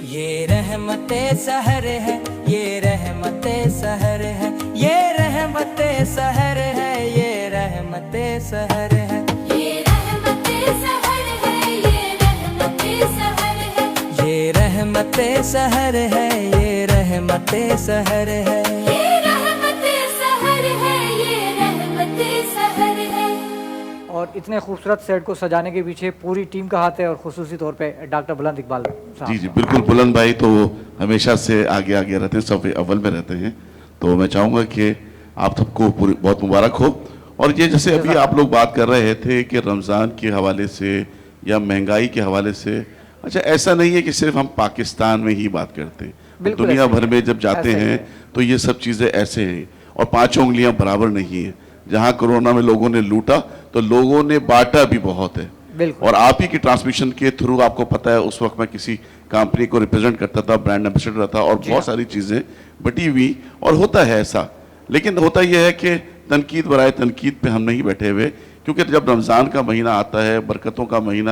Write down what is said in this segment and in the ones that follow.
یہ رحمت سحر ہے، یہ رحمت سحر ہے، یہ رحمت سحر ہے، یہ رحمت سحر ہے، یہ رحمت سحر ہے، یہ رحمت سحر ہے، یہ رحمت سحر ہے، یہ رحمت سحر ہے۔ یہ رحمت سحر ہے، یہ رحمت سحر ہے۔ اور اتنے خوبصورت سیٹ کو سجانے کے پیچھے پوری ٹیم کا ہاتھ ہے، اور خصوصی طور پہ ڈاکٹر بلند اقبال صاحب۔ جی بالکل، بلند بھائی تو ہمیشہ سے آگے آگے رہتے ہیں، صف اول میں رہتے ہیں، تو میں چاہوں گا کہ آپ سب کو بہت مبارک ہو۔ اور یہ جیسے ابھی آپ لوگ بات کر رہے تھے کہ رمضان کے حوالے سے یا مہنگائی کے حوالے سے، اچھا ایسا نہیں ہے کہ صرف ہم پاکستان میں ہی بات کرتے ہیں، دنیا بھر میں جب جاتے ہیں تو یہ سب چیزیں ایسے ہیں، اور پانچوں انگلیاں برابر نہیں ہیں۔ جہاں کرونا میں لوگوں نے لوٹا تو لوگوں نے بانٹا بھی بہت ہے، اور آپ ہی کی ٹرانسمیشن کے تھرو آپ کو پتہ ہے اس وقت میں کسی کمپنی کو ریپرزینٹ کرتا تھا، برانڈ ایمبیسڈر تھا، اور بہت ساری چیزیں بٹی ہوئی، اور ہوتا ہے ایسا۔ لیکن ہوتا یہ ہے کہ تنقید برائے تنقید پہ ہم نہیں بیٹھے ہوئے، کیونکہ جب رمضان کا مہینہ آتا ہے، برکتوں کا مہینہ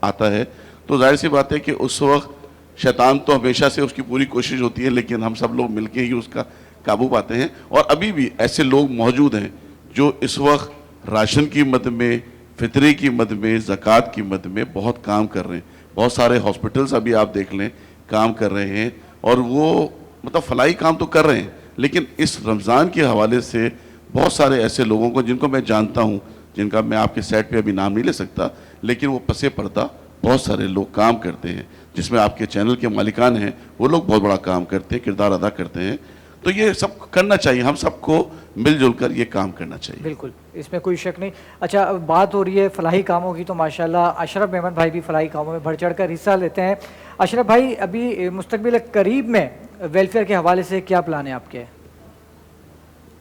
آتا ہے، تو ظاہر سی بات ہے کہ اس وقت شیطان تو ہمیشہ سے اس کی پوری کوشش ہوتی ہے، لیکن ہم سب لوگ مل کے ہی اس کا قابو پاتے ہیں۔ اور ابھی بھی ایسے لوگ موجود ہیں جو اس وقت راشن کی مد میں، فطرے کی مد میں، زکوٰۃ کی مد میں بہت کام کر رہے ہیں۔ بہت سارے ہاسپٹلز ابھی آپ دیکھ لیں کام کر رہے ہیں، اور وہ مطلب فلاحی کام تو کر رہے ہیں، لیکن اس رمضان کے حوالے سے بہت سارے ایسے لوگوں کو جن کو میں جانتا ہوں، جن کا میں آپ کے سیٹ پہ ابھی نام نہیں لے سکتا، لیکن وہ پس پردہ بہت سارے لوگ کام کرتے ہیں، جس میں آپ کے چینل کے مالکان ہیں، وہ لوگ بہت بڑا کام کرتے ہیں، کردار ادا کرتے ہیں۔ تو یہ سب کرنا چاہیے، ہم سب کو مل جل کر یہ کام کرنا چاہیے۔ بالکل، اس میں کوئی شک نہیں۔ اچھا، بات ہو رہی ہے فلاحی کاموں کی، تو ماشاءاللہ اشرف میمن بھائی بھی فلاحی کاموں میں بڑھ چڑھ کر حصہ لیتے ہیں۔ اشرف بھائی، ابھی مستقبل قریب میں ویلفیئر کے حوالے سے کیا پلان ہے آپ کے؟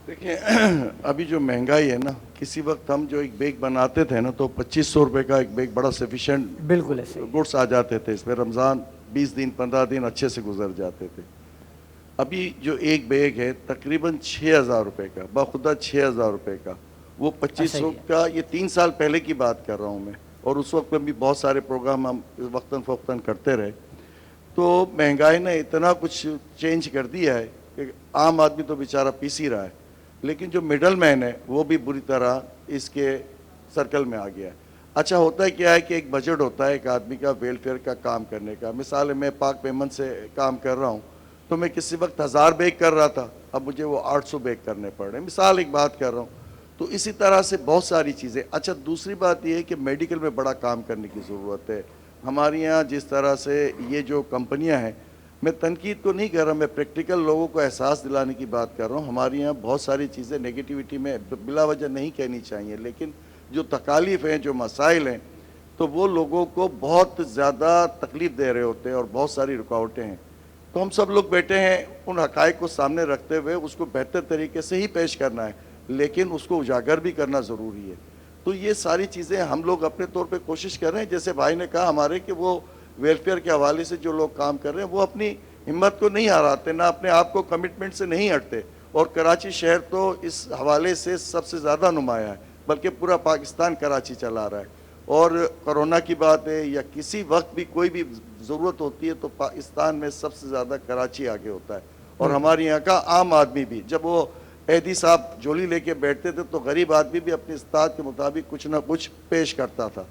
دیکھیں، ابھی جو مہنگائی ہے نا، کسی وقت ہم جو ایک بیگ بناتے تھے نا تو 2500 روپے کا ایک بیگ بڑا سفیشینٹ بالکل ایسے گڈس آ جاتے تھے، اس میں رمضان 20 دن 15 دن اچھے سے گزر جاتے تھے۔ ابھی جو ایک بیگ ہے تقریباً 6000 روپے کا، بخدا 6000 روپے کا، وہ 2500 کا، یہ 3 سال پہلے کی بات کر رہا ہوں میں، اور اس وقت میں بھی بہت سارے پروگرام ہم وقتاً فوقتاً کرتے رہے۔ تو مہنگائی نے اتنا کچھ چینج کر دیا ہے کہ عام آدمی تو بیچارہ پیس ہی رہا ہے، لیکن جو مڈل مین ہے وہ بھی بری طرح اس کے سرکل میں آ گیا ہے۔ اچھا، ہوتا ہے کیا ہے کہ ایک بجٹ ہوتا ہے ایک آدمی کا ویلفیئر کا کام کرنے کا۔ مثال میں پاک پیمنٹ سے کام کر رہا ہوں، تو میں کسی وقت 1000 بیگ کر رہا تھا، اب مجھے وہ 800 بیگ کرنے پڑ رہے ہیں، مثال ایک بات کر رہا ہوں۔ تو اسی طرح سے بہت ساری چیزیں۔ اچھا، دوسری بات یہ ہے کہ میڈیکل میں بڑا کام کرنے کی ضرورت ہے۔ ہمارے یہاں جس طرح سے یہ جو کمپنیاں ہیں، میں تنقید کو نہیں کر رہا، میں پریکٹیکل لوگوں کو احساس دلانے کی بات کر رہا ہوں۔ ہمارے یہاں بہت ساری چیزیں نیگیٹیوٹی میں بلا وجہ نہیں کہنی چاہیے، لیکن جو تکالیف ہیں، جو مسائل ہیں، تو وہ لوگوں کو بہت زیادہ تکلیف دے رہے ہوتے ہیں، اور بہت ساری رکاوٹیں ہیں۔ تو ہم سب لوگ بیٹھے ہیں ان حقائق کو سامنے رکھتے ہوئے اس کو بہتر طریقے سے ہی پیش کرنا ہے، لیکن اس کو اجاگر بھی کرنا ضروری ہے۔ تو یہ ساری چیزیں ہم لوگ اپنے طور پہ کوشش کر رہے ہیں۔ جیسے بھائی نے کہا ہمارے کہ وہ ویلفیئر کے حوالے سے جو لوگ کام کر رہے ہیں وہ اپنی ہمت کو نہیں ہراتے، نہ اپنے آپ کو کمٹمنٹ سے نہیں ہٹتے، اور کراچی شہر تو اس حوالے سے سب سے زیادہ نمایاں ہے، بلکہ پورا پاکستان کراچی چلا رہا ہے۔ اور کرونا کی بات ہے یا کسی وقت بھی کوئی بھی ضرورت ہوتی ہے تو پاکستان میں سب سے زیادہ کراچی آگے ہوتا ہے۔ اور ہمارے یہاں کا عام آدمی بھی، جب وہ ایدی صاحب جولی لے کے بیٹھتے تھے تو غریب آدمی بھی اپنی استطاعت کے مطابق کچھ نہ کچھ پیش کرتا تھا۔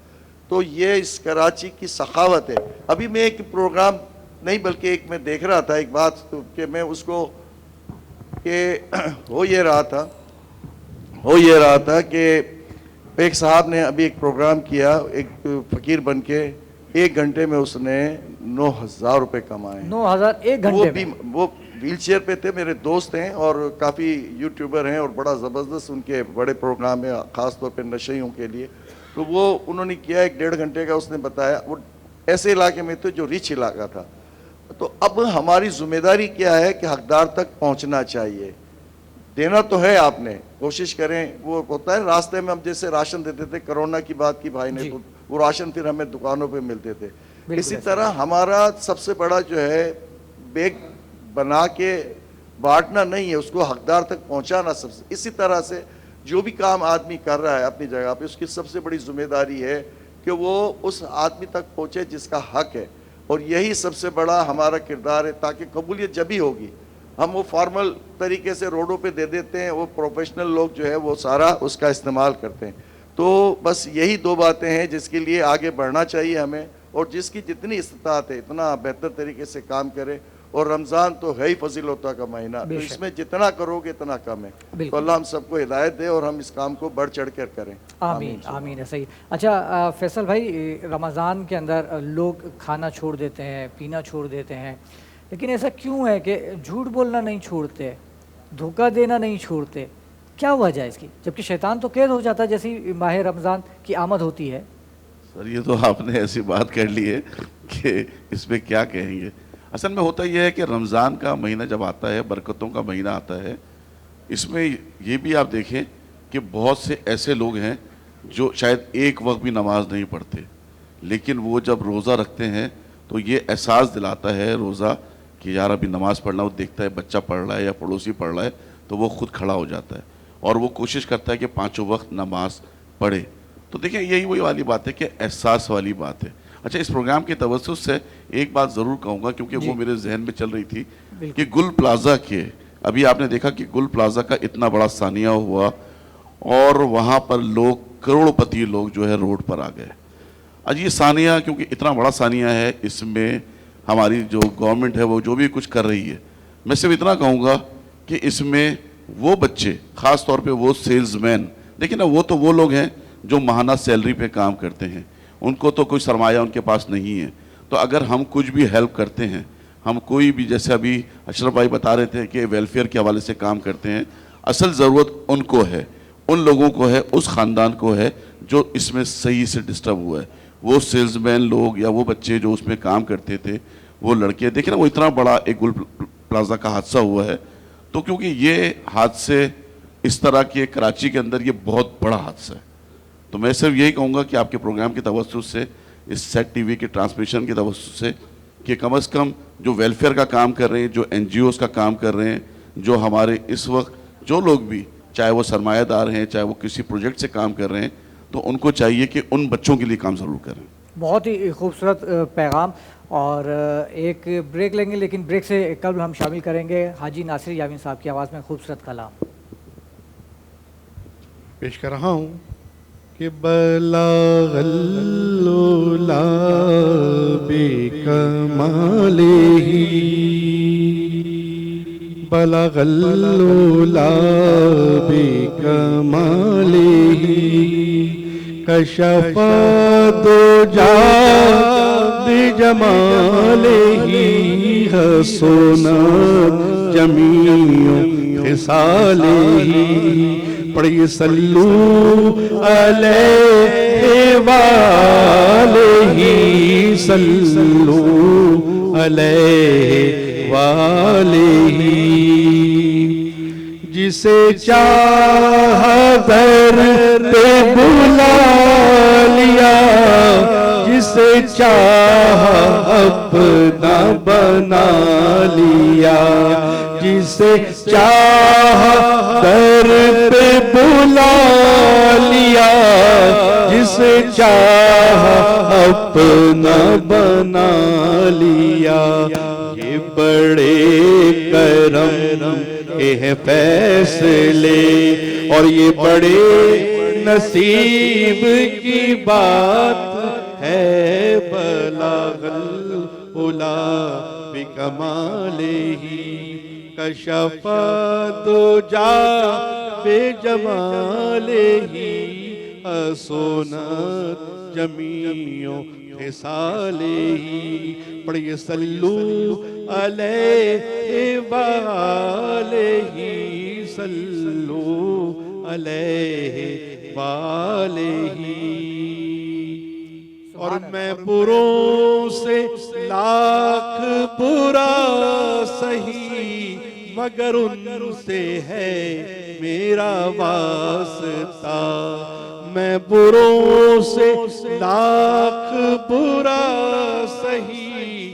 تو یہ اس کراچی کی سخاوت ہے۔ ابھی میں ایک پروگرام نہیں بلکہ ایک میں دیکھ رہا تھا ایک بات کہ میں اس کو کہ ہو یہ رہا تھا کہ ایک صاحب نے ابھی ایک پروگرام کیا، ایک فقیر بن کے 1 گھنٹے میں اس نے 9000 روپے کمائے۔ 9000 ایک گھنٹے میں؟ وہ ویل چیئر پہ تھے، میرے دوست ہیں اور کافی یوٹیوبر ہیں، اور بڑا زبردست ان کے بڑے پروگرام ہیں خاص طور پہ نشیوں کے لیے۔ تو وہ انہوں نے کیا 1.5 گھنٹے کا، اس نے بتایا وہ ایسے علاقے میں تھے جو ریچ علاقہ تھا۔ تو اب ہماری ذمہ داری کیا ہے کہ حقدار تک پہنچنا چاہیے، دینا تو ہے، آپ نے کوشش کریں۔ وہ ہوتا ہے راستے میں ہم جیسے راشن دیتے تھے، کرونا کی بات کی بھائی نے، تو وہ راشن پھر ہمیں دکانوں پہ ملتے تھے۔ اسی طرح ہمارا سب سے بڑا جو ہے بیگ بنا کے بانٹنا نہیں ہے، اس کو حقدار تک پہنچانا سب سے۔ اسی طرح سے جو بھی کام آدمی کر رہا ہے اپنی جگہ پہ، اس کی سب سے بڑی ذمہ داری ہے کہ وہ اس آدمی تک پہنچے جس کا حق ہے۔ اور یہی سب سے بڑا ہمارا کردار ہے، تاکہ قبولیت جب ہی ہوگی. ہم وہ فارمل طریقے سے روڈوں پہ دے دیتے ہیں، وہ پروفیشنل لوگ جو ہے وہ سارا اس کا استعمال کرتے ہیں. تو بس یہی دو باتیں ہیں جس کے لیے آگے بڑھنا چاہیے ہمیں، اور جس کی جتنی استطاعت ہے اتنا بہتر طریقے سے کام کرے. اور رمضان تو ہے ہی فضیلتوں کا مہینہ، تو اس میں جتنا کرو گے اتنا کم ہے. تو اللہ ہم سب کو ہدایت دے اور ہم اس کام کو بڑھ چڑھ کر کریں. آمین آمین. صحیح. اچھا فیصل بھائی، رمضان کے اندر لوگ کھانا چھوڑ دیتے ہیں، پینا چھوڑ دیتے ہیں، لیکن ایسا کیوں ہے کہ جھوٹ بولنا نہیں چھوڑتے، دھوکہ دینا نہیں چھوڑتے؟ کیا وجہ ہے اس کی، جبکہ شیطان تو قید ہو جاتا ہے جیسی ماہ رمضان کی آمد ہوتی ہے؟ سر یہ تو آپ نے ایسی بات کر لی ہے کہ اس پہ کیا کہیں گے. اصل میں ہوتا یہ ہے کہ رمضان کا مہینہ جب آتا ہے، برکتوں کا مہینہ آتا ہے، اس میں یہ بھی آپ دیکھیں کہ بہت سے ایسے لوگ ہیں جو شاید ایک وقت بھی نماز نہیں پڑھتے، لیکن وہ جب روزہ رکھتے ہیں تو یہ احساس دلاتا ہے روزہ کہ یار ابھی نماز پڑھنا. وہ دیکھتا ہے بچہ پڑھ رہا ہے یا پڑوسی پڑھ رہا ہے تو وہ خود کھڑا ہو جاتا ہے اور وہ کوشش کرتا ہے کہ 5 وقت نماز پڑھے. تو دیکھیں یہی وہی والی بات ہے کہ احساس والی بات ہے. اچھا اس پروگرام کے توسط سے ایک بات ضرور کہوں گا کیونکہ وہ میرے ذہن میں چل رہی تھی کہ گل پلازا کے ابھی آپ نے دیکھا کہ گل پلازا کا اتنا بڑا سانیہ ہوا اور وہاں پر لوگ کروڑ پتی لوگ جو ہے روڈ پر آ گئے. آج یہ سانیہ کیونکہ اتنا بڑا سانیہ ہے، اس میں ہماری جو گورنمنٹ ہے وہ جو بھی کچھ کر رہی ہے، میں صرف اتنا کہوں گا کہ اس میں وہ بچے، خاص طور پہ وہ سیلز مین، دیکھیں نا وہ تو وہ لوگ ہیں جو ماہانہ سیلری پہ کام کرتے ہیں، ان کو تو کوئی سرمایہ ان کے پاس نہیں ہے. تو اگر ہم کچھ بھی ہیلپ کرتے ہیں، ہم کوئی بھی، جیسے ابھی اشرف بھائی بتا رہے تھے کہ ویلفیئر کے حوالے سے کام کرتے ہیں، اصل ضرورت ان کو ہے، ان لوگوں کو ہے، اس خاندان کو ہے جو اس میں صحیح سے ڈسٹرب ہوا ہے. وہ سیلز مین لوگ یا وہ بچے جو اس میں کام کرتے تھے، وہ لڑکے، دیکھیں نا وہ اتنا بڑا ایک گل پلازا کا حادثہ ہوا ہے. تو کیونکہ یہ حادثے اس طرح کے کراچی کے اندر یہ بہت بڑا حادثہ ہے، تو میں صرف یہی کہوں گا کہ آپ کے پروگرام کے توسط سے، اس سیٹ ٹی وی کے ٹرانسمیشن کے توسط سے، کہ کم از کم جو ویلفیئر کا کام کر رہے ہیں، جو این جی اوز کا کام کر رہے ہیں، جو ہمارے اس وقت جو لوگ بھی، چاہے وہ سرمایہ دار ہیں، چاہے وہ کسی پروجیکٹ سے کام کر رہے ہیں، تو ان کو چاہیے کہ ان بچوں کے لیے کام ضرور کریں. بہت ہی خوبصورت پیغام. اور ایک بریک لیں گے، لیکن بریک سے قبل ہم شامل کریں گے حاجی ناصر یامین صاحب کی آواز میں خوبصورت کلام پیش کر رہا ہوں کہ بلغ العلا بکمالہ، بلغ العلا بکمالہ، کشف الدجی بجمالہ، حسنت جمیع خصالہ. پڑھیے صلو علیہ وآلہ، صلو علیہ وآلہ. جسے چاہا در پہ بلا لیا، جسے چاہا اپنا بنا لیا، جسے چاہا در پہ بلا لیا، جسے چاہا اپنا بنا لیا. یہ بڑے کرم کے فیصلے اور یہ بڑے نصیب کی بات ہے. بلغ العلا بکمالہ، کشف الدجی بجمالہ، حسنت جمیع خصالہ. پڑھیے صلو علیہ وآلہ، صلو علیہ وآلہ. اور میں بروں سے لاکھ برا سہی، مگر ان سے ہے میرا واسطہ. میں بروں سے لاکھ برا سہی،